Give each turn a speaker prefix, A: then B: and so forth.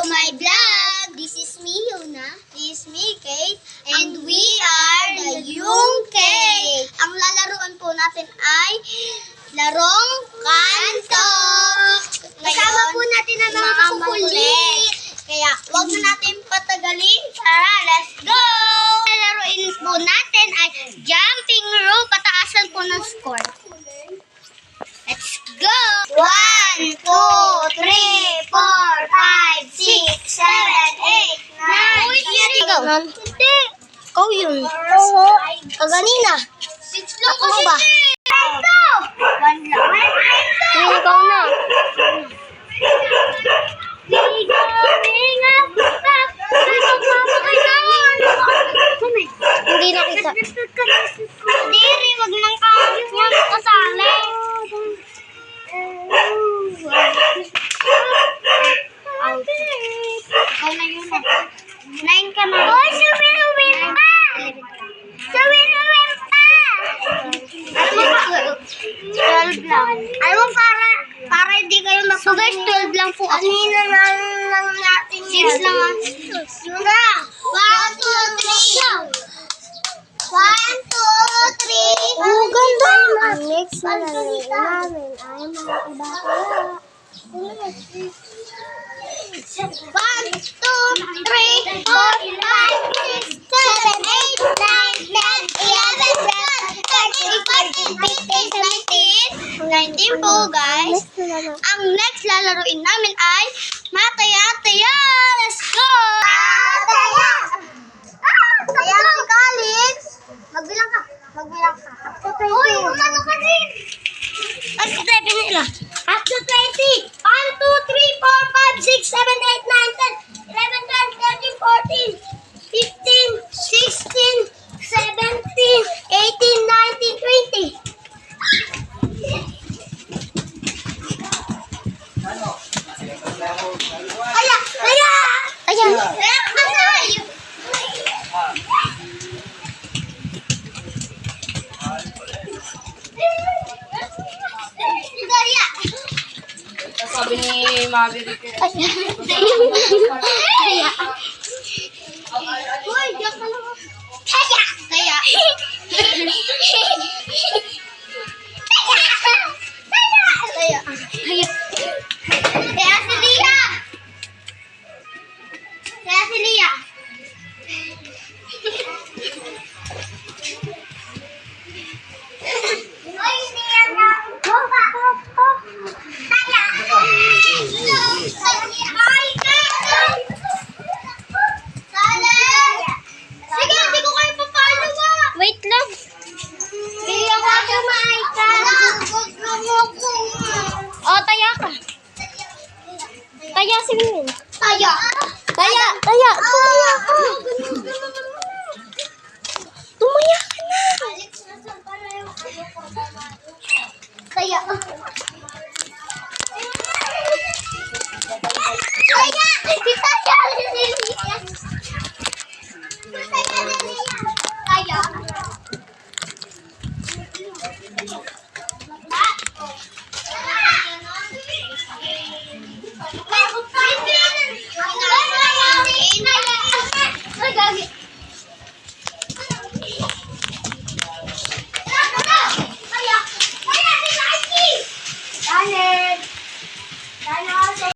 A: my vlog! This is me, Yuna. This is me, Kate. And we are the Yung Kate. Ang lalaruan po natin ay larong kanto. Kasama po natin ang mga makukulit. Kaya huwag na natin patagalin. Tara, let's go! Lalaruin po natin ay jumping rope. Pataasan po ng score. Let's go! 1, 2, 3, 4, 5, 6, 7, 8, 9. Uy, ikaw. Hindi. Ikaw yun. Oo. Kaganina. 6 lang kasi. Ba? Ito! 1 lang. Ikaw na. Hindi nakita. Diri, wag nang kasali. Ikaw na yun. 9 ka na. Oh, sumilawin pa! Sumilawin pa! Alam mo, 12 lang. Alam mo, para hindi kayo mag- So guys, 12 lang po ako. Kanina lang natin yan. 6 lang. Yun na. 1, 2, 3. 1, 2, 3. Oh, ganda. Ang next na lalaroin namin ay mga iba-iba. 1, 2, 3, 4, 5, 6, 7, 8, 9, 10, 11, 12, 13, 14, 15, 16, 17, 18, 19, 20. Po guys. Ang next lalaroin namin ay mataya-taya. Let's go! Mataya! Kaya si Calix. Magbilang ka. Uy, umano ka din. At si Tepe nila. Up to 20. 1, 2, 3, 4, 5, 6, 7, 8, 9, 10, 11, 12, 13, 14, 15, 16, 17, 18, 19, 20.
B: Sabi ni Maverick.
A: Uy, diyak ka lang. Kaya. Kaya si Lia. Kaya si Lia. Uy, hindi yan na. Sige, hindi ko kayo papalo. Wait lang. Hindi ako kumain ka. O, taya ka. Taya si Min. Taya. Taya. Tumaya ka. Tumaya ka na. Taya.